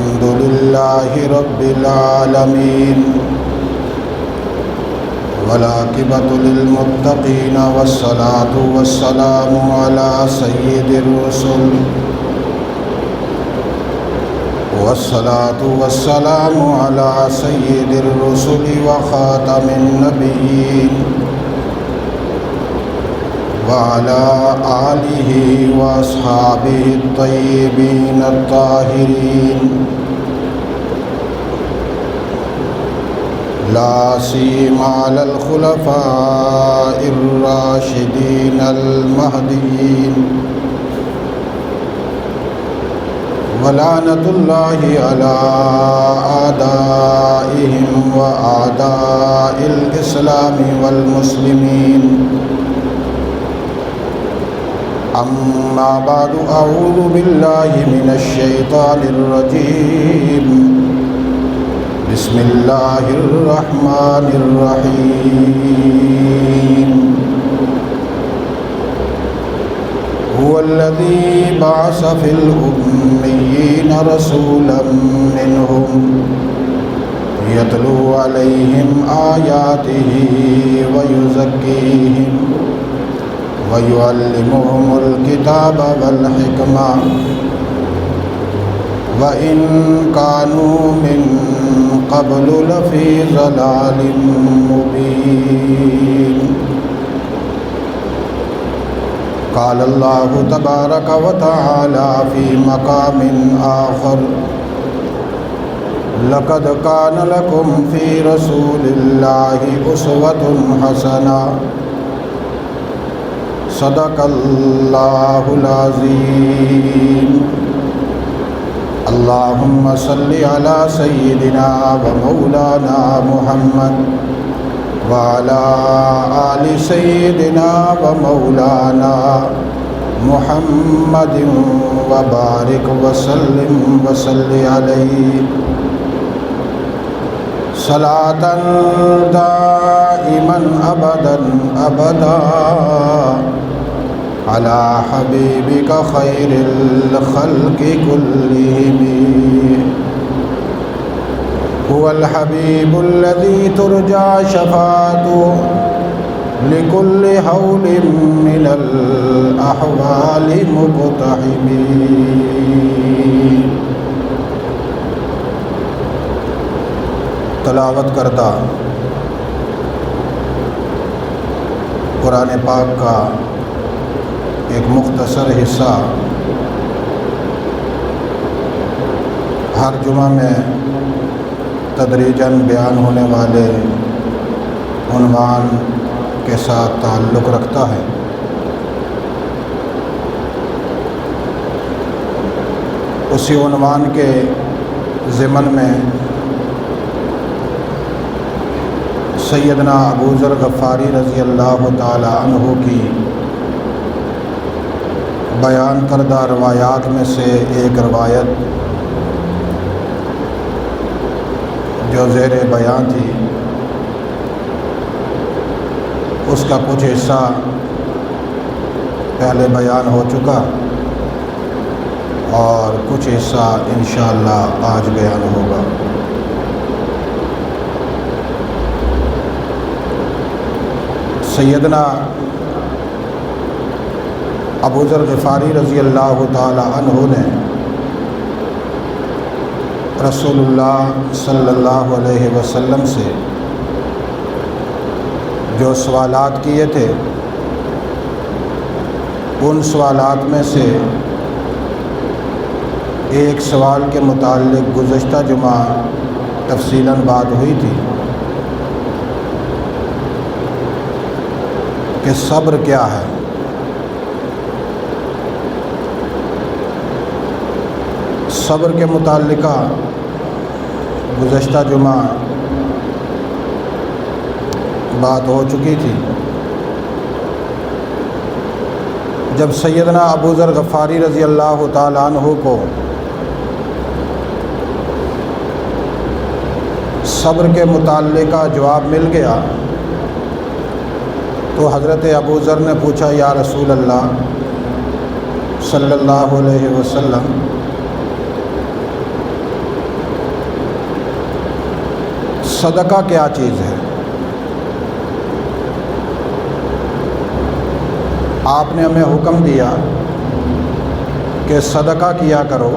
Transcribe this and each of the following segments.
الحمد لله رب العالمين والعاقبة للمتقين والصلاة والسلام على سيد الرسل وخاتم النبيين وعلى آله وأصحابه الطيبين الطاهرين لا سيما على الخلفاء الراشدين المهديين ولعنة الله على أعدائهم وأعداء الإسلام والمسلمين أما بعد أعوذ بالله من الشيطان الرجيم بسم الله الرحمن الرحيم هو الذي بعث في الأميين رسولا منهم يتلو عليهم آياته ويزكيهم ويعلمهم الكتاب والحكمة وإن كانوا من قبل لفي ضلال مبين قال الله تبارك وتعالى في مقام آخر لقد كان لكم في رسول الله أسوة حسنة صدق الله العظيم اللهم صل على سيدنا ومولانا محمد وعلى آل سيدنا ومولانا محمد وبارك وسلم عليه صلاة دائما أبدا على حبيبك خير الخلق كلهم هو الحبيب الذي ترجى شفاعته لكل حول من الأحوال مقتحمين. تلاوت کردہ قرآن پاک کا ایک مختصر حصہ ہر جمعہ میں تدریجاً بیان ہونے والے عنوان کے ساتھ تعلق رکھتا ہے. اسی عنوان کے ضمن میں سیدنا ابو ذر غفاری رضی اللہ تعالی عنہ کی بیان کردہ روایات میں سے ایک روایت جو زیر بیان تھی اس کا کچھ حصہ پہلے بیان ہو چکا اور کچھ حصہ انشاءاللہ آج بیان ہوگا. سیدنا ابو ذر غفاری رضی اللہ تعالی عنہ نے رسول اللہ صلی اللہ علیہ وسلم سے جو سوالات کیے تھے ان سوالات میں سے ایک سوال کے متعلق گزشتہ جمعہ تفصیلاً بات ہوئی تھی کہ صبر کیا ہے. صبر کے متعلقہ گزشتہ جمعہ بات ہو چکی تھی. جب سیدنا ابو ذر غفاری رضی اللہ تعالیٰ عنہ کو صبر کے متعلقہ جواب مل گیا تو حضرت ابو ذر نے پوچھا یا رسول اللہ صلی اللہ علیہ وسلم صدقہ کیا چیز ہے؟ آپ نے ہمیں حکم دیا کہ صدقہ کیا کرو۔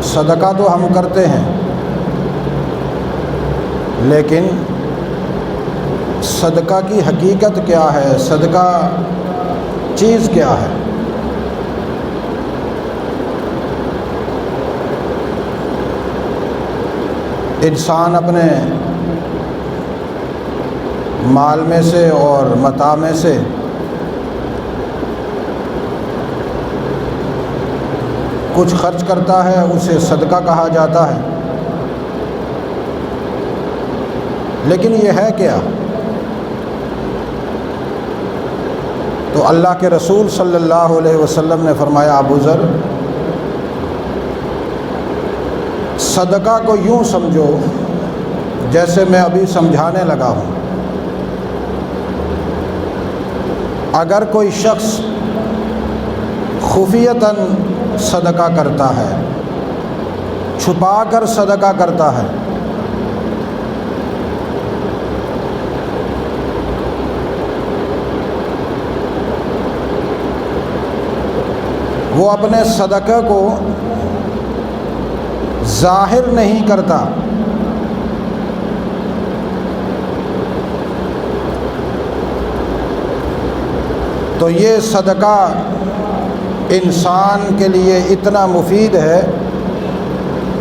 صدقہ تو ہم کرتے ہیں، لیکن صدقہ کی حقیقت کیا ہے؟ صدقہ چیز کیا ہے؟ انسان اپنے مال میں سے اور متاع میں سے کچھ خرچ کرتا ہے، اسے صدقہ کہا جاتا ہے۔ لیکن یہ ہے کیا؟ تو اللہ کے رسول صلی اللہ علیہ وسلم نے فرمایا، ابو ذر، صدقہ کو یوں سمجھو جیسے میں ابھی سمجھانے لگا ہوں۔ اگر کوئی شخص خفیتاً صدقہ کرتا ہے، چھپا کر صدقہ کرتا ہے، وہ اپنے صدقہ کو ظاہر نہیں کرتا، تو یہ صدقہ انسان کے لیے اتنا مفید ہے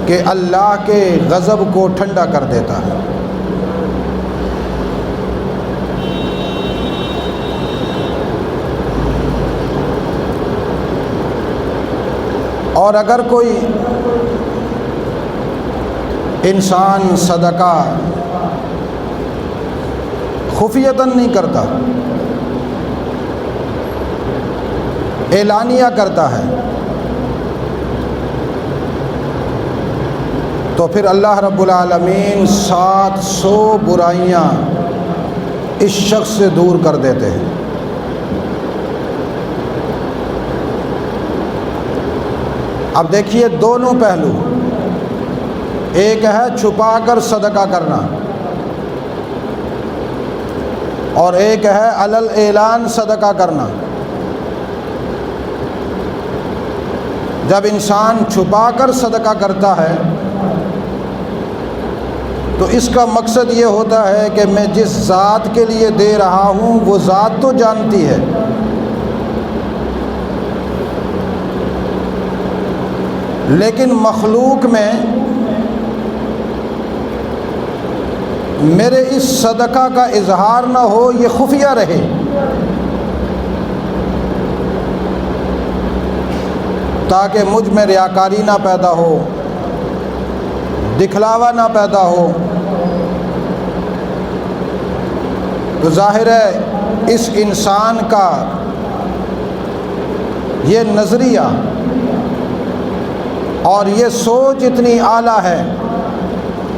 کہ اللہ کے غضب کو ٹھنڈا کر دیتا ہے۔ اور اگر کوئی انسان صدقہ خفیتاً نہیں کرتا، اعلانیہ کرتا ہے، تو پھر اللہ رب العالمین 700 برائیاں اس شخص سے دور کر دیتے ہیں۔ اب دیکھیے دونوں پہلو، ایک ہے چھپا کر صدقہ کرنا اور ایک ہے علل اعلان صدقہ کرنا۔ جب انسان چھپا کر صدقہ کرتا ہے تو اس کا مقصد یہ ہوتا ہے کہ میں جس ذات کے لیے دے رہا ہوں وہ ذات تو جانتی ہے، لیکن مخلوق میں میرے اس صدقہ کا اظہار نہ ہو، یہ خفیہ رہے۔ تاکہ مجھ میں ریاکاری نہ پیدا ہو، دکھلاوا نہ پیدا ہو۔ تو ظاہر ہے اس انسان کا یہ نظریہ اور یہ سوچ اتنی اعلیٰ ہے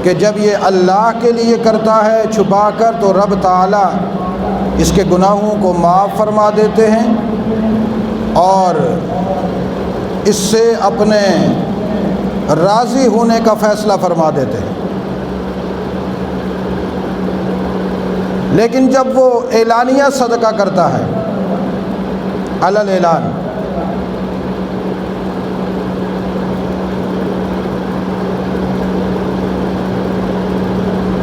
کہ جب یہ اللہ کے لیے کرتا ہے چھپا کر، تو رب تعالیٰ اس کے گناہوں کو معاف فرما دیتے ہیں اور اس سے اپنے راضی ہونے کا فیصلہ فرما دیتے ہیں۔ لیکن جب وہ اعلانیہ صدقہ کرتا ہے، علل اعلان،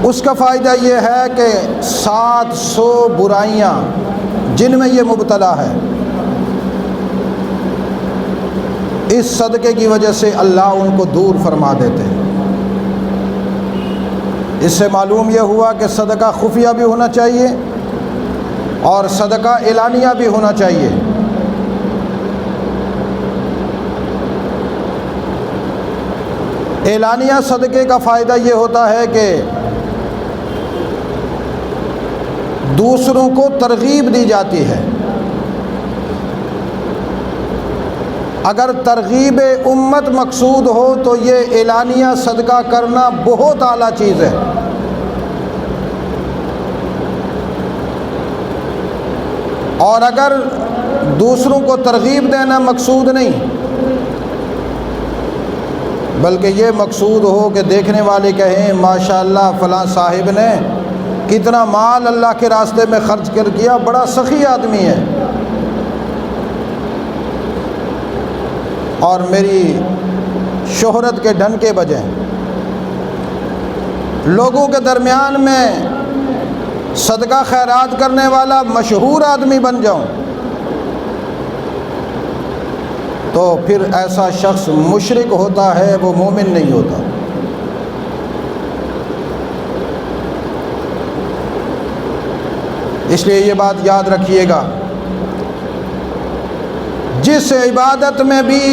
اس کا فائدہ یہ ہے کہ 700 برائیاں جن میں یہ مبتلا ہے، اس صدقے کی وجہ سے اللہ ان کو دور فرما دیتے ہیں۔ اس سے معلوم یہ ہوا کہ صدقہ خفیہ بھی ہونا چاہیے اور صدقہ اعلانیہ بھی ہونا چاہیے۔ اعلانیہ صدقے کا فائدہ یہ ہوتا ہے کہ دوسروں کو ترغیب دی جاتی ہے۔ اگر ترغیب امت مقصود ہو تو یہ اعلانیہ صدقہ کرنا بہت اعلیٰ چیز ہے۔ اور اگر دوسروں کو ترغیب دینا مقصود نہیں، بلکہ یہ مقصود ہو کہ دیکھنے والے کہیں ماشاءاللہ فلاں صاحب نے کتنا مال اللہ کے راستے میں خرچ کر کیا، بڑا سخی آدمی ہے، اور میری شہرت کے ڈنکے بجیں، لوگوں کے درمیان میں صدقہ خیرات کرنے والا مشہور آدمی بن جاؤں، تو پھر ایسا شخص مشرک ہوتا ہے، وہ مومن نہیں ہوتا۔ اس لیے یہ بات یاد رکھیے گا، جس عبادت میں بھی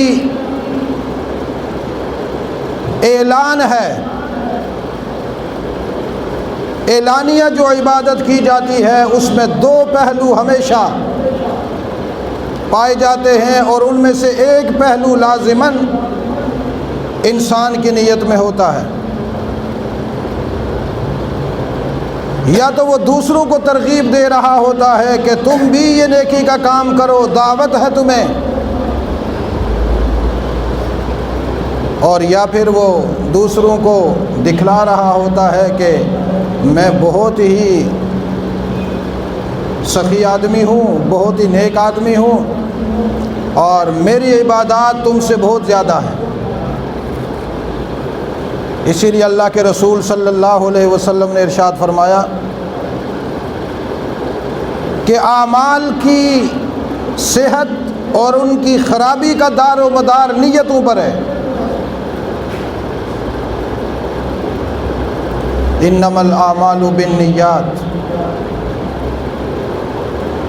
اعلان ہے، اعلانیہ جو عبادت کی جاتی ہے، اس میں دو پہلو ہمیشہ پائے جاتے ہیں، اور ان میں سے ایک پہلو لازماً انسان کی نیت میں ہوتا ہے، یا تو وہ دوسروں کو ترغیب دے رہا ہوتا ہے کہ تم بھی یہ نیکی کا کام کرو، دعوت ہے تمہیں، اور یا پھر وہ دوسروں کو دکھلا رہا ہوتا ہے کہ میں بہت ہی سخی آدمی ہوں، بہت ہی نیک آدمی ہوں، اور میری عبادات تم سے بہت زیادہ ہیں۔ اسی لیے اللہ کے رسول صلی اللہ علیہ وسلم نے ارشاد فرمایا کہ اعمال کی صحت اور ان کی خرابی کا دار و مدار نیتوں پر ہے۔ انما الاعمال بالنیات،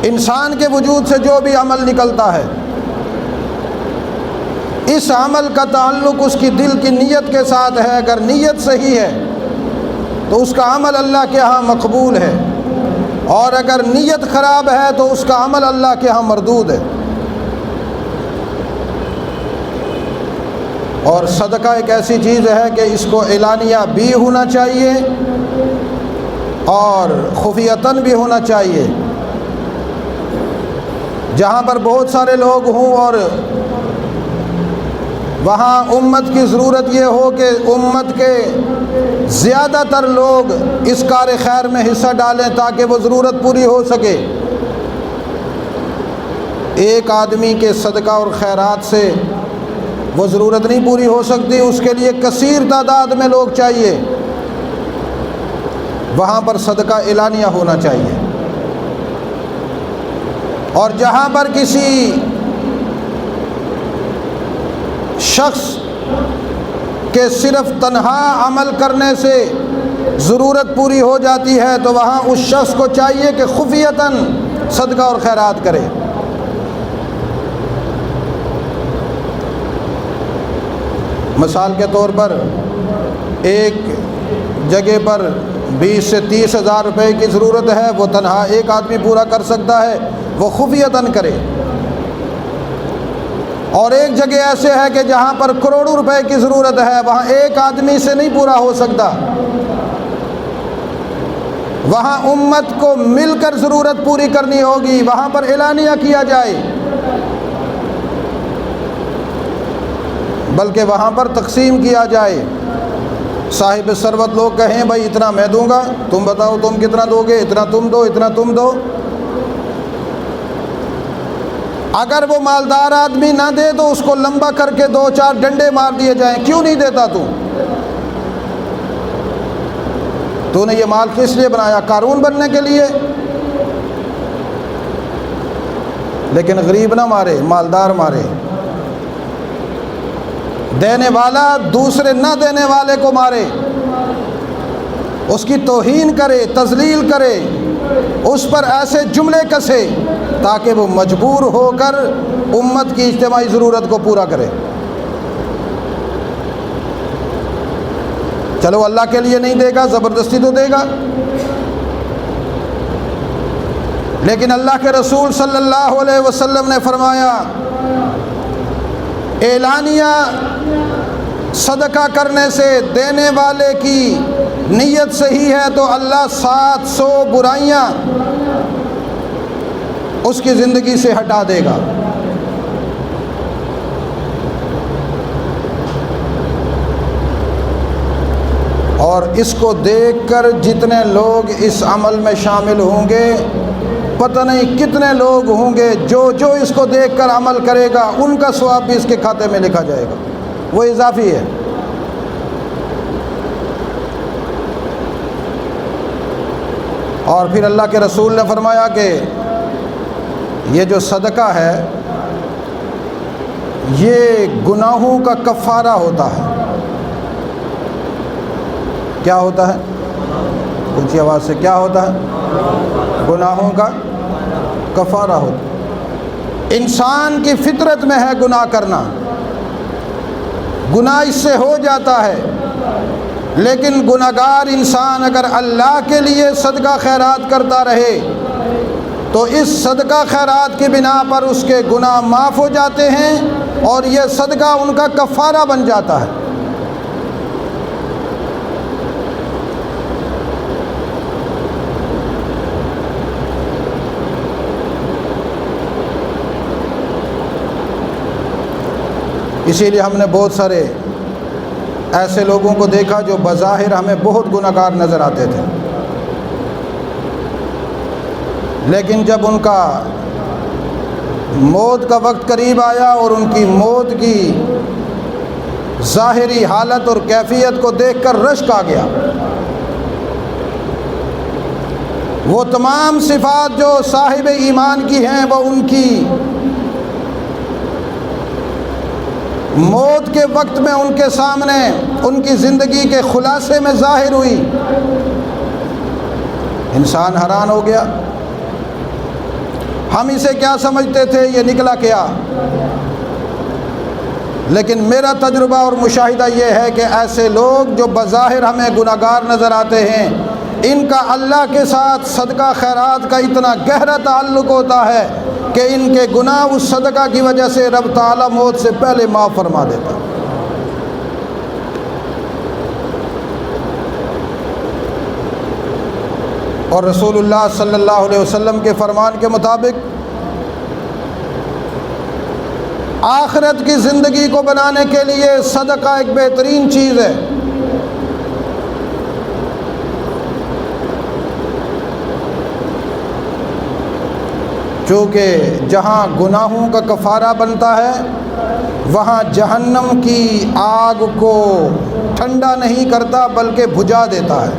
انسان کے وجود سے جو بھی عمل نکلتا ہے، اس عمل کا تعلق اس کی دل کی نیت کے ساتھ ہے۔ اگر نیت صحیح ہے تو اس کا عمل اللہ کے ہاں مقبول ہے، اور اگر نیت خراب ہے تو اس کا عمل اللہ کے ہاں مردود ہے۔ اور صدقہ ایک ایسی چیز ہے کہ اس کو اعلانیہ بھی ہونا چاہیے اور خفیتاً بھی ہونا چاہیے۔ جہاں پر بہت سارے لوگ ہوں اور وہاں امت کی ضرورت یہ ہو کہ امت کے زیادہ تر لوگ اس کار خیر میں حصہ ڈالیں تاکہ وہ ضرورت پوری ہو سکے۔ ایک آدمی کے صدقہ اور خیرات سے وہ ضرورت نہیں پوری ہو سکتی، اس کے لیے کثیر تعداد میں لوگ چاہیے۔ وہاں پر صدقہ اعلانیہ ہونا چاہیے، اور جہاں پر کسی شخص کے صرف تنہا عمل کرنے سے ضرورت پوری ہو جاتی ہے تو وہاں اس شخص کو چاہیے کہ خفیتاً صدقہ اور خیرات کرے۔ مثال کے طور پر ایک جگہ پر 20 سے 30 ہزار روپے کی ضرورت ہے، وہ تنہا ایک آدمی پورا کر سکتا ہے، وہ خفیتاً کرے۔ اور ایک جگہ ایسے ہے کہ جہاں پر کروڑوں روپے کی ضرورت ہے، وہاں ایک آدمی سے نہیں پورا ہو سکتا، وہاں امت کو مل کر ضرورت پوری کرنی ہوگی، وہاں پر اعلانیہ کیا جائے، بلکہ وہاں پر تقسیم کیا جائے۔ صاحب ثروت لوگ کہیں بھائی اتنا میں دوں گا، تم بتاؤ تم کتنا دو گے، اتنا تم دو، اتنا تم دو۔ اگر وہ مالدار آدمی نہ دے تو اس کو لمبا کر کے 2-4 ڈنڈے مار دیے جائیں، کیوں نہیں دیتا تو نے یہ مال کس لیے بنایا؟ قارون بننے کے لیے؟ لیکن غریب نہ مارے، مالدار مارے۔ دینے والا دوسرے نہ دینے والے کو مارے، اس کی توہین کرے، تذلیل کرے، اس پر ایسے جملے کسے تاکہ وہ مجبور ہو کر امت کی اجتماعی ضرورت کو پورا کرے۔ چلو اللہ کے لیے نہیں دے گا، زبردستی تو دے گا، لیکن اللہ کے رسول صلی اللہ علیہ وسلم نے فرمایا اعلانیہ صدقہ کرنے سے دینے والے کی نیت صحیح ہے تو اللہ 700 برائیاں اس کی زندگی سے ہٹا دے گا۔ اور اس کو دیکھ کر جتنے لوگ اس عمل میں شامل ہوں گے، پتہ نہیں کتنے لوگ ہوں گے جو اس کو دیکھ کر عمل کرے گا ان کا ثواب بھی اس کے کھاتے میں لکھا جائے گا، وہ اضافی ہے۔ اور پھر اللہ کے رسول نے فرمایا کہ یہ جو صدقہ ہے یہ گناہوں کا کفارہ ہوتا ہے۔ کیا ہوتا ہے؟ اونچی آواز سے، کیا ہوتا ہے؟ گناہوں کا کفارہ ہوتا ہے۔ انسان کی فطرت میں ہے گناہ کرنا، گناہ اس سے ہو جاتا ہے، لیکن گناہگار انسان اگر اللہ کے لیے صدقہ خیرات کرتا رہے تو اس صدقہ خیرات کی بنا پر اس کے گناہ معاف ہو جاتے ہیں اور یہ صدقہ ان کا کفارہ بن جاتا ہے۔ اسی لیے ہم نے بہت سارے ایسے لوگوں کو دیکھا جو بظاہر ہمیں بہت گناہگار نظر آتے تھے، لیکن جب ان کا موت کا وقت قریب آیا اور ان کی موت کی ظاہری حالت اور کیفیت کو دیکھ کر رشک آ گیا۔ وہ تمام صفات جو صاحب ایمان کی ہیں وہ ان کی موت کے وقت میں ان کے سامنے ان کی زندگی کے خلاصے میں ظاہر ہوئی۔ انسان حیران ہو گیا، ہم اسے کیا سمجھتے تھے، یہ نکلا کیا؟ لیکن میرا تجربہ اور مشاہدہ یہ ہے کہ ایسے لوگ جو بظاہر ہمیں گناہگار نظر آتے ہیں، ان کا اللہ کے ساتھ صدقہ خیرات کا اتنا گہرا تعلق ہوتا ہے کہ ان کے گناہ اس صدقہ کی وجہ سے رب تعالیٰ موت سے پہلے معاف فرما دیتا ہے۔ اور رسول اللہ صلی اللہ علیہ وسلم کے فرمان کے مطابق آخرت کی زندگی کو بنانے کے لیے صدقہ ایک بہترین چیز ہے۔ چونکہ جہاں گناہوں کا کفارہ بنتا ہے وہاں جہنم کی آگ کو ٹھنڈا نہیں کرتا بلکہ بجھا دیتا ہے۔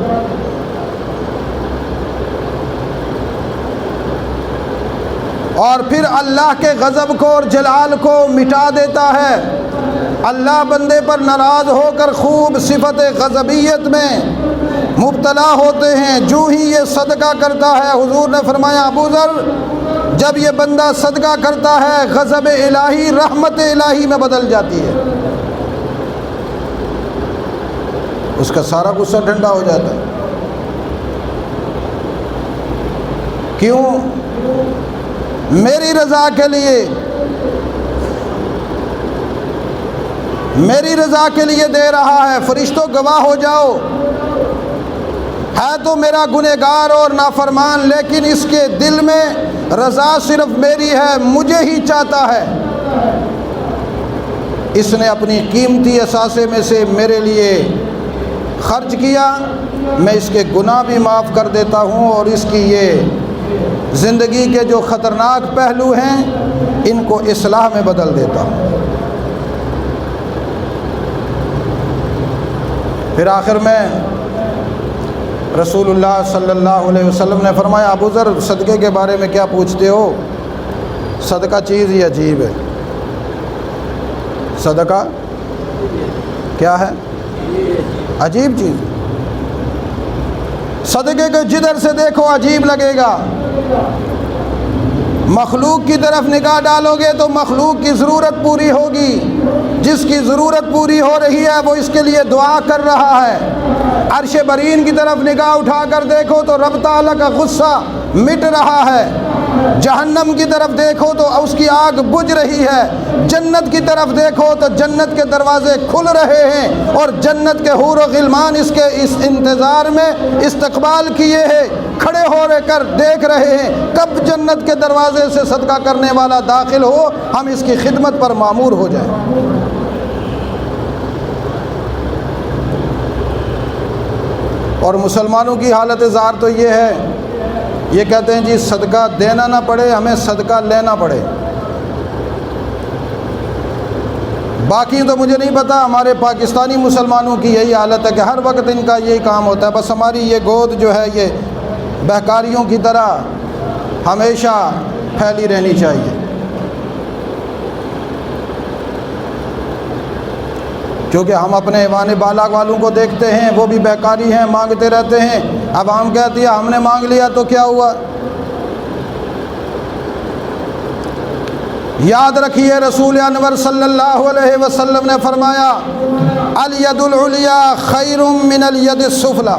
اور پھر اللہ کے غضب کو اور جلال کو مٹا دیتا ہے۔ اللہ بندے پر ناراض ہو کر خوب صفت غضبیت میں مبتلا ہوتے ہیں جو ہی یہ صدقہ کرتا ہے۔ حضور نے فرمایا ابو ذر، جب یہ بندہ صدقہ کرتا ہے غضب الہی رحمت الہی میں بدل جاتی ہے، اس کا سارا غصہ ٹھنڈا ہو جاتا ہے۔ کیوں؟ میری رضا کے لیے، میری رضا کے لیے دے رہا ہے۔ فرشتوں گواہ ہو جاؤ، ہے تو میرا گنہگار اور نافرمان، لیکن اس کے دل میں رضا صرف میری ہے، مجھے ہی چاہتا ہے۔ اس نے اپنی قیمتی اثاثے میں سے میرے لیے خرچ کیا، میں اس کے گناہ بھی معاف کر دیتا ہوں اور اس کی یہ زندگی کے جو خطرناک پہلو ہیں ان کو اصلاح میں بدل دیتا ہوں۔ پھر آخر میں رسول اللہ صلی اللہ علیہ وسلم نے فرمایا ابو ذر، صدقے کے بارے میں کیا پوچھتے ہو؟ صدقہ چیز ہی عجیب ہے۔ صدقہ کیا ہے؟ عجیب چیز۔ صدقے کو جدھر سے دیکھو عجیب لگے گا۔ مخلوق کی طرف نگاہ ڈالو گے تو مخلوق کی ضرورت پوری ہوگی، جس کی ضرورت پوری ہو رہی ہے وہ اس کے لیے دعا کر رہا ہے۔ عرش برین کی طرف نگاہ اٹھا کر دیکھو تو رب تعالیٰ کا غصہ مٹ رہا ہے۔ جہنم کی طرف دیکھو تو اس کی آگ بجھ رہی ہے۔ جنت کی طرف دیکھو تو جنت کے دروازے کھل رہے ہیں اور جنت کے حور و غلمان اس کے اس انتظار میں استقبال کیے ہیں، کھڑے ہو رہ کر دیکھ رہے ہیں کب جنت کے دروازے سے صدقہ کرنے والا داخل ہو، ہم اس کی خدمت پر مامور ہو جائیں۔ اور مسلمانوں کی حالت زار تو یہ ہے، یہ کہتے ہیں جی صدقہ دینا نہ پڑے، ہمیں صدقہ لینا پڑے۔ باقی تو مجھے نہیں پتہ، ہمارے پاکستانی مسلمانوں کی یہی حالت ہے کہ ہر وقت ان کا یہی کام ہوتا ہے، بس ہماری یہ گود جو ہے یہ بہکاریوں کی طرح ہمیشہ پھیلی رہنی چاہیے۔ کیونکہ ہم اپنے ایوان بالا والوں کو دیکھتے ہیں، وہ بھی بہکاری ہیں، مانگتے رہتے ہیں۔ اب ہم کہتے ہیں ہم نے مانگ لیا تو کیا ہوا؟ یاد رکھیے رسول انور صلی اللہ علیہ وسلم نے فرمایا الید العلیا خیر من الید السفلی،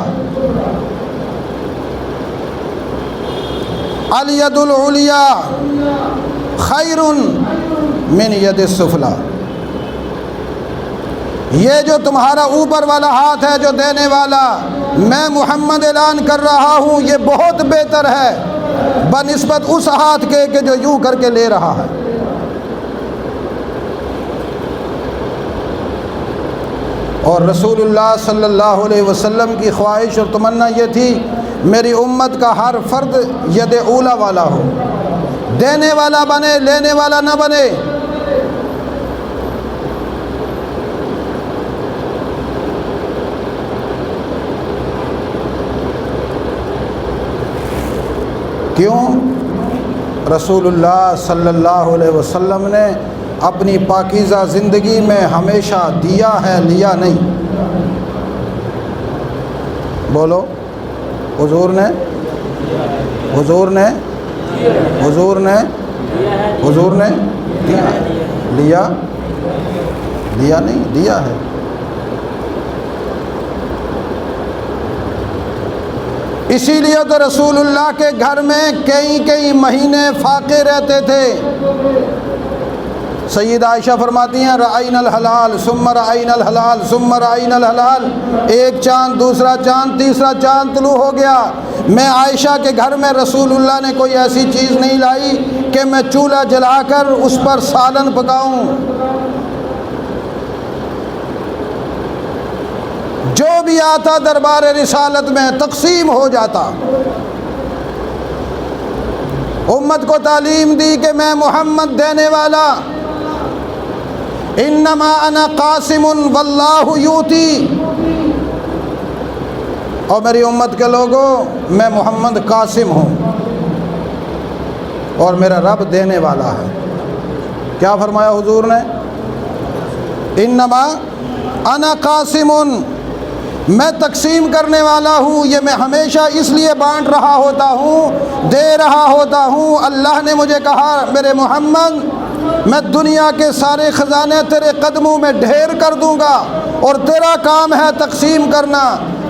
الید العلیا خیر من ید السفلی، یہ جو تمہارا اوپر والا ہاتھ ہے جو دینے والا، میں محمد اعلان کر رہا ہوں یہ بہت بہتر ہے بنسبت اس ہاتھ کے کہ جو یوں کر کے لے رہا ہے۔ اور رسول اللہ صلی اللہ علیہ وسلم کی خواہش اور تمنا یہ تھی میری امت کا ہر فرد ید اولا والا ہو، دینے والا بنے، لینے والا نہ بنے۔ کیوں؟ رسول اللہ صلی اللہ علیہ وسلم نے اپنی پاکیزہ زندگی میں ہمیشہ دیا ہے، لیا نہیں۔ بولو، حضور نے لیا نہیں، دیا ہے۔ اسی لیے تو رسول اللہ کے گھر میں کئی مہینے فاقے رہتے تھے۔ سید عائشہ فرماتی ہیں رأینا الحلال ثم رأینا الحلال ثم رأینا الحلال، ایک چاند، دوسرا چاند، تیسرا چاند طلوع ہو گیا، میں عائشہ کے گھر میں رسول اللہ نے کوئی ایسی چیز نہیں لائی کہ میں چولہا جلا کر اس پر سالن پکاؤں۔ جو بھی آتا دربار رسالت میں تقسیم ہو جاتا۔ امت کو تعلیم دی کہ میں محمد دینے والا، انما انا قاسم واللہ یوتی، اور میری امت کے لوگوں میں محمد قاسم ہوں اور میرا رب دینے والا ہے۔ کیا فرمایا حضور نے؟ انما انا قاسم، میں تقسیم کرنے والا ہوں، یہ میں ہمیشہ اس لیے بانٹ رہا ہوتا ہوں، دے رہا ہوتا ہوں۔ اللہ نے مجھے کہا میرے محمد میں دنیا کے سارے خزانے تیرے قدموں میں ڈھیر کر دوں گا اور تیرا کام ہے تقسیم کرنا۔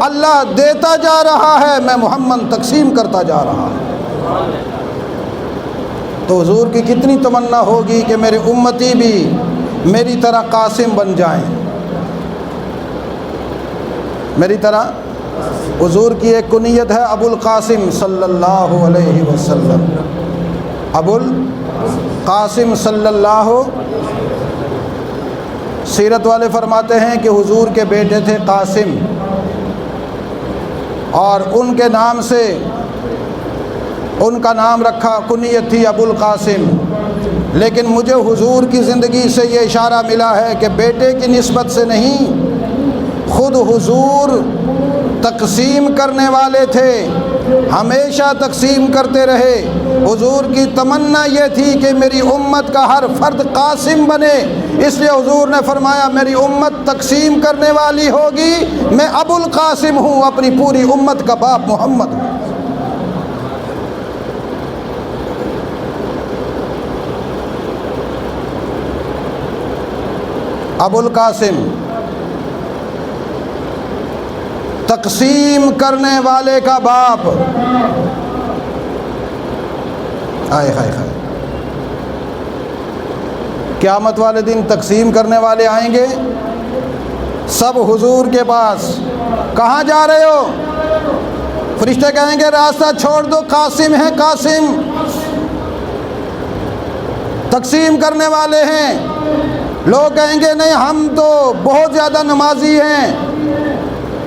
اللہ دیتا جا رہا ہے، میں محمد تقسیم کرتا جا رہا ہوں۔ تو حضور کی کتنی تمنا ہوگی کہ میرے امتی بھی میری طرح قاسم بن جائیں، میری طرح۔ حضور کی ایک کنیت ہے ابو القاسم صلی اللہ علیہ وسلم، ابو القاسم صلی اللہ۔ سیرت والے فرماتے ہیں کہ حضور کے بیٹے تھے قاسم، اور ان کے نام سے ان کا نام رکھا، کنیت تھی ابو القاسم۔ لیکن مجھے حضور کی زندگی سے یہ اشارہ ملا ہے کہ بیٹے کی نسبت سے نہیں، خود حضور تقسیم کرنے والے تھے، ہمیشہ تقسیم کرتے رہے۔ حضور کی تمنا یہ تھی کہ میری امت کا ہر فرد قاسم بنے، اس لیے حضور نے فرمایا میری امت تقسیم کرنے والی ہوگی، میں ابو القاسم ہوں، اپنی پوری امت کا باپ محمد ہوں۔ ابو القاسم تقسیم کرنے والے کا باپ۔ ہائے ہائے ہائے، قیامت والے دن تقسیم کرنے والے آئیں گے سب حضور کے پاس۔ کہاں جا رہے ہو؟ فرشتے کہیں گے راستہ چھوڑ دو، قاسم ہے قاسم، تقسیم کرنے والے ہیں۔ لوگ کہیں گے نہیں ہم تو بہت زیادہ نمازی ہیں،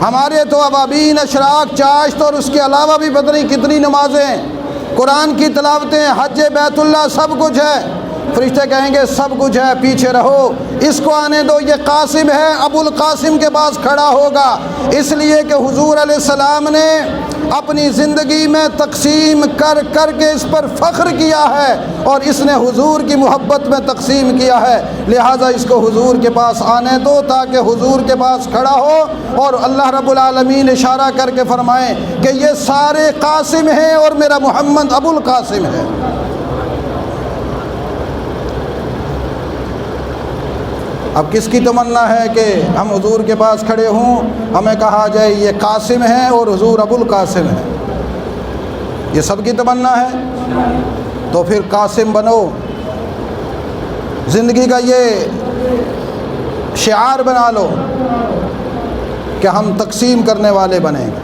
ہمارے تو ابابین، اشراق، چاشت اور اس کے علاوہ بھی پتہ نہیں کتنی نمازیں، قرآن کی تلاوتیں، حج بیت اللہ، سب کچھ ہے۔ فرشتے کہیں گے سب کچھ ہے، پیچھے رہو، اس کو آنے دو، یہ قاسم ہے، ابو القاسم کے پاس کھڑا ہوگا۔ اس لیے کہ حضور علیہ السلام نے اپنی زندگی میں تقسیم کر کر کے اس پر فخر کیا ہے، اور اس نے حضور کی محبت میں تقسیم کیا ہے، لہٰذا اس کو حضور کے پاس آنے دو تاکہ حضور کے پاس کھڑا ہو اور اللہ رب العالمین اشارہ کر کے فرمائیں کہ یہ سارے قاسم ہیں اور میرا محمد ابو القاسم ہے۔ اب کس کی تمنا ہے کہ ہم حضور کے پاس کھڑے ہوں، ہمیں کہا جائے یہ قاسم ہے اور حضور ابو القاسم ہے؟ یہ سب کی تمنا ہے؟ تو پھر قاسم بنو، زندگی کا یہ شعار بنا لو کہ ہم تقسیم کرنے والے بنیں گے۔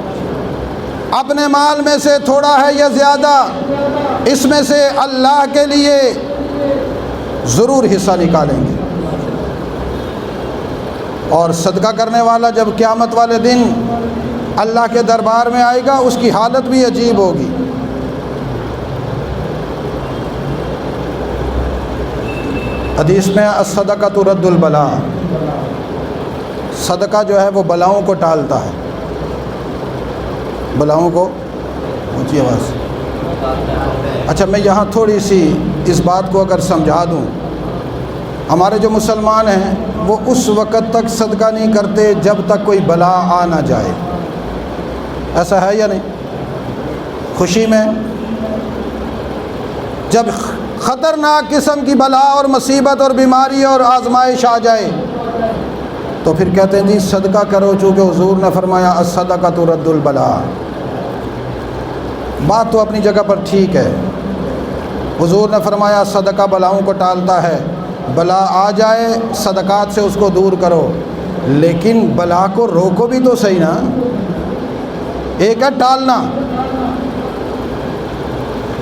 اپنے مال میں سے تھوڑا ہے یا زیادہ، اس میں سے اللہ کے لیے ضرور حصہ نکالیں گے۔ اور صدقہ کرنے والا جب قیامت والے دن اللہ کے دربار میں آئے گا، اس کی حالت بھی عجیب ہوگی۔ حدیث میں الصدقہ ترد البلاء، صدقہ جو ہے وہ بلاؤں کو ٹالتا ہے، بلاؤں کو، اونچی آواز۔ اچھا، میں یہاں تھوڑی سی اس بات کو اگر سمجھا دوں، ہمارے جو مسلمان ہیں وہ اس وقت تک صدقہ نہیں کرتے جب تک کوئی بلا آ نہ جائے، ایسا ہے یا نہیں؟ خوشی میں جب خطرناک قسم کی بلا اور مصیبت اور بیماری اور آزمائش آ جائے تو پھر کہتے ہیں جی صدقہ کرو، چونکہ حضور نے فرمایا الصدقہ ترد البلاء۔ بات تو اپنی جگہ پر ٹھیک ہے، حضور نے فرمایا صدقہ بلاؤں کو ٹالتا ہے، بلا آ جائے صدقات سے اس کو دور کرو، لیکن بلا کو روکو بھی تو صحیح نا۔ ایک ہے ٹالنا،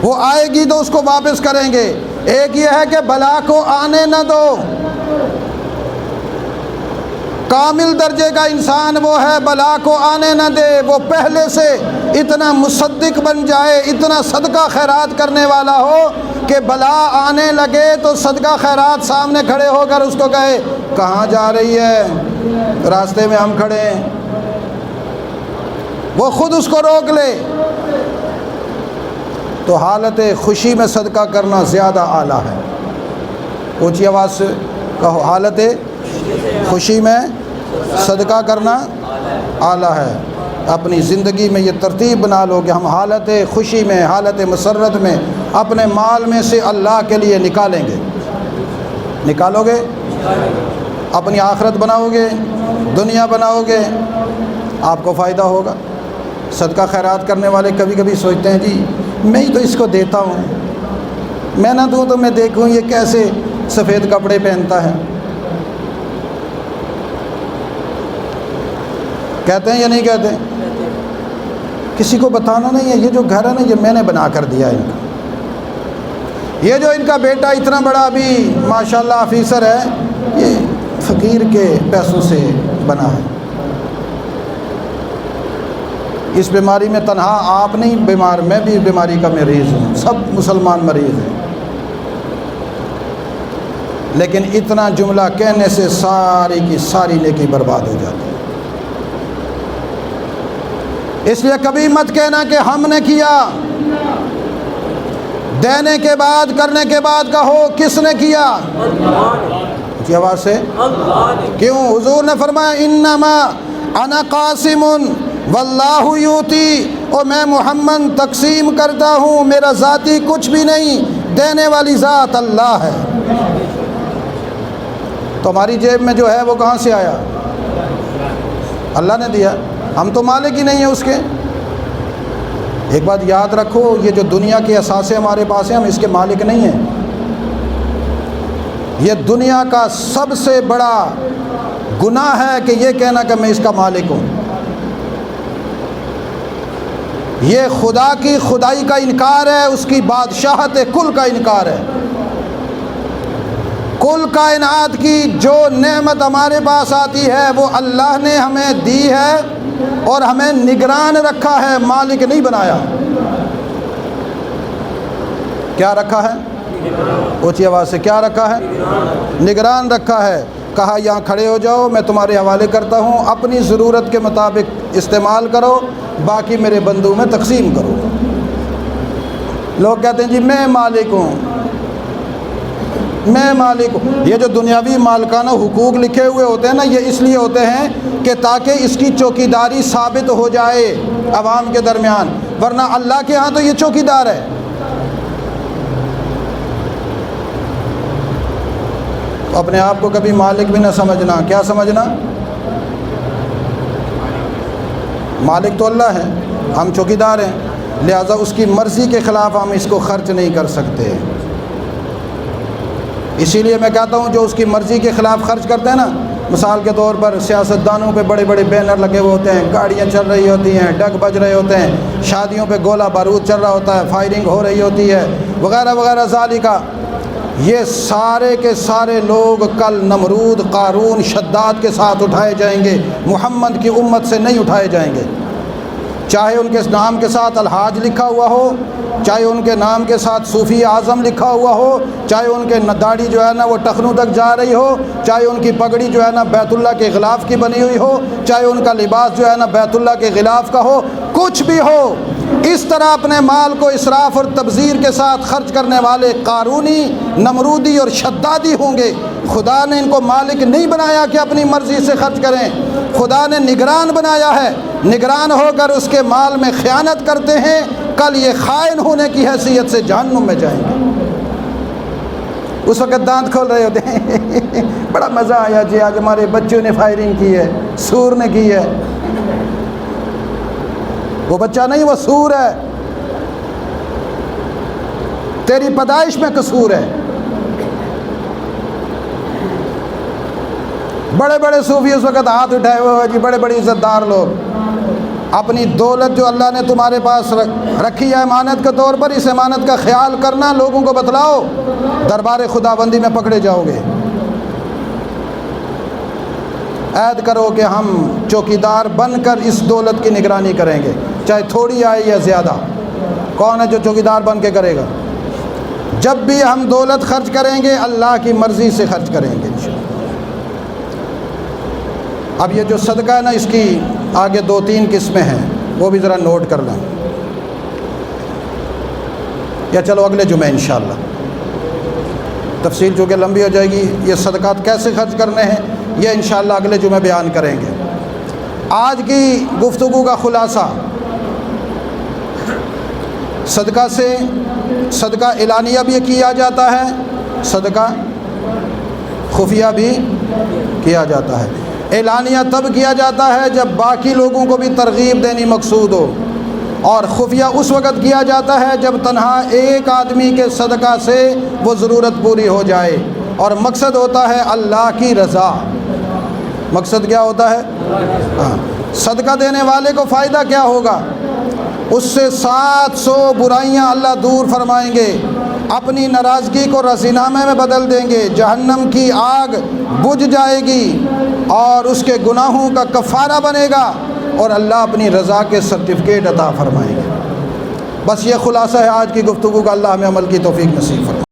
وہ آئے گی تو اس کو واپس کریں گے، ایک یہ ہے کہ بلا کو آنے نہ دو۔ کامل درجے کا انسان وہ ہے بلا کو آنے نہ دے، وہ پہلے سے اتنا مصدق بن جائے، اتنا صدقہ خیرات کرنے والا ہو کہ بلا آنے لگے تو صدقہ خیرات سامنے کھڑے ہو کر اس کو کہے کہاں جا رہی ہے، راستے میں ہم کھڑے ہیں، وہ خود اس کو روک لے۔ تو حالت خوشی میں صدقہ کرنا زیادہ اعلیٰ ہے۔ اونچی آواز سے کہو، حالت خوشی میں صدقہ کرنا اعلیٰ ہے۔ اپنی زندگی میں یہ ترتیب بنا لو کہ ہم حالت خوشی میں، حالت مسرت میں اپنے مال میں سے اللہ کے لیے نکالیں گے۔ نکالو گے، اپنی آخرت بناؤ گے، دنیا بناؤ گے، آپ کو فائدہ ہوگا۔ صدقہ خیرات کرنے والے کبھی کبھی سوچتے ہیں جی میں ہی تو اس کو دیتا ہوں، میں نہ دوں تو میں دیکھوں یہ کیسے سفید کپڑے پہنتا ہے۔ کہتے ہیں یا نہیں کہتے؟ کسی کو بتانا نہیں ہے، یہ جو گھر ہے نا یہ میں نے بنا کر دیا ان کا، یہ جو ان کا بیٹا اتنا بڑا ابھی ماشاءاللہ آفیسر ہے، یہ فقیر کے پیسوں سے بنا ہے۔ اس بیماری میں تنہا آپ نہیں بیمار، میں بھی بیماری کا مریض ہوں، سب مسلمان مریض ہیں، لیکن اتنا جملہ کہنے سے ساری کی ساری نیکی برباد ہو جاتی ہے۔ اس لیے کبھی مت کہنا کہ ہم نے کیا، دینے کے بعد کرنے کے بعد کہو کس نے کیا؟ کی آواز سے کیوں؟ حضور نے فرمایا انما انا قاسم واللہ یوتی، اور میں محمد تقسیم کرتا ہوں، میرا ذاتی کچھ بھی نہیں، دینے والی ذات اللہ ہے۔ تو ہماری جیب میں جو ہے وہ کہاں سے آیا؟ اللہ نے دیا، ہم تو مالک ہی نہیں ہیں اس کے۔ ایک بات یاد رکھو، یہ جو دنیا کے اثاثے ہمارے پاس ہیں ہم اس کے مالک نہیں ہیں۔ یہ دنیا کا سب سے بڑا گناہ ہے کہ یہ کہنا کہ میں اس کا مالک ہوں۔ یہ خدا کی خدائی کا انکار ہے، اس کی بادشاہت کل کا انکار ہے۔ کل کائنات کی جو نعمت ہمارے پاس آتی ہے وہ اللہ نے ہمیں دی ہے، اور ہمیں نگران رکھا ہے، مالک نہیں بنایا۔ کیا رکھا ہے؟ اونچی آواز سے، کیا رکھا ہے؟ نگران رکھا ہے۔ کہا یہاں کھڑے ہو جاؤ، میں تمہارے حوالے کرتا ہوں، اپنی ضرورت کے مطابق استعمال کرو، باقی میرے بندوں میں تقسیم کرو۔ لوگ کہتے ہیں جی میں مالک ہوں، میں مالک ہوں۔ یہ جو دنیاوی مالکانہ حقوق لکھے ہوئے ہوتے ہیں نا، یہ اس لیے ہوتے ہیں کہ تاکہ اس کی چوکیداری ثابت ہو جائے عوام کے درمیان، ورنہ اللہ کے ہاں تو یہ چوکیدار ہے۔ اپنے آپ کو کبھی مالک بھی نہ سمجھنا۔ کیا سمجھنا؟ مالک تو اللہ ہے، ہم چوکیدار ہیں، لہذا اس کی مرضی کے خلاف ہم اس کو خرچ نہیں کر سکتے۔ اسی لیے میں کہتا ہوں جو اس کی مرضی کے خلاف خرچ کرتے ہیں نا، مثال کے طور پر سیاستدانوں پہ بڑے بڑے بینر لگے ہوئے ہوتے ہیں، گاڑیاں چل رہی ہوتی ہیں، ڈگ بج رہے ہوتے ہیں، شادیوں پہ گولہ بارود چل رہا ہوتا ہے، فائرنگ ہو رہی ہوتی ہے، وغیرہ وغیرہ ذالکا۔ یہ سارے کے سارے لوگ کل نمرود، قارون، شداد کے ساتھ اٹھائے جائیں گے، محمد کی امت سے نہیں اٹھائے جائیں گے۔ چاہے ان کے نام کے ساتھ الحاج لکھا ہوا ہو، چاہے ان کے نام کے ساتھ صوفی اعظم لکھا ہوا ہو، چاہے ان کے داڑھی جو ہے نا وہ ٹخنوں تک جا رہی ہو، چاہے ان کی پگڑی جو ہے نا بیت اللہ کے غلاف کی بنی ہوئی ہو، چاہے ان کا لباس جو ہے نا بیت اللہ کے غلاف کا ہو، کچھ بھی ہو، اس طرح اپنے مال کو اسراف اور تبذیر کے ساتھ خرچ کرنے والے قارونی، نمرودی اور شدادی ہوں گے۔ خدا نے ان کو مالک نہیں بنایا کہ اپنی مرضی سے خرچ کریں، خدا نے نگران بنایا ہے۔ نگران ہو کر اس کے مال میں خیانت کرتے ہیں، کل یہ خائن ہونے کی حیثیت سے جہنم میں جائیں گے۔ اس وقت دانت کھول رہے ہوتے ہیں بڑا مزہ آیا جی، آج ہمارے بچوں نے فائرنگ کی ہے، سور نے کی ہے۔ وہ بچہ نہیں، وہ سور ہے، تیری پیدائش میں قصور ہے۔ بڑے بڑے صوفی اس وقت ہاتھ اٹھائے ہوئے جی، بڑے بڑے عزت دار لوگ، اپنی دولت جو اللہ نے تمہارے پاس رکھی ہے امانت کے طور پر، اس امانت کا خیال کرنا، لوگوں کو بتلاؤ، دربار خداوندی میں پکڑے جاؤ گے۔ عہد کرو کہ ہم چوکیدار بن کر اس دولت کی نگرانی کریں گے، چاہے تھوڑی آئے یا زیادہ۔ کون ہے جو چوکیدار بن کے کرے گا؟ جب بھی ہم دولت خرچ کریں گے اللہ کی مرضی سے خرچ کریں گے انشاءاللہ۔ اب یہ جو صدقہ ہے نا، اس کی آگے 2-3 قسمیں ہیں، وہ بھی ذرا نوٹ کر لیں، یا چلو اگلے جمعے انشاءاللہ تفصیل چونکہ لمبی ہو جائے گی، یہ صدقات کیسے خرچ کرنے ہیں یہ انشاءاللہ اگلے جمعے بیان کریں گے۔ آج کی گفتگو کا خلاصہ، صدقہ سے صدقہ اعلانیہ بھی کیا جاتا ہے، صدقہ خفیہ بھی کیا جاتا ہے۔ اعلانیہ تب کیا جاتا ہے جب باقی لوگوں کو بھی ترغیب دینی مقصود ہو، اور خفیہ اس وقت کیا جاتا ہے جب تنہا ایک آدمی کے صدقہ سے وہ ضرورت پوری ہو جائے، اور مقصد ہوتا ہے اللہ کی رضا۔ مقصد کیا ہوتا ہے؟ صدقہ دینے والے کو فائدہ کیا ہوگا؟ اس سے 700 برائیاں اللہ دور فرمائیں گے، اپنی ناراضگی کو رضینامے میں بدل دیں گے، جہنم کی آگ بجھ جائے گی اور اس کے گناہوں کا کفارہ بنے گا، اور اللہ اپنی رضا کے سرٹیفکیٹ عطا فرمائیں گے۔ بس یہ خلاصہ ہے آج کی گفتگو کا۔ اللہ ہمیں عمل کی توفیق نصیب فرمائے۔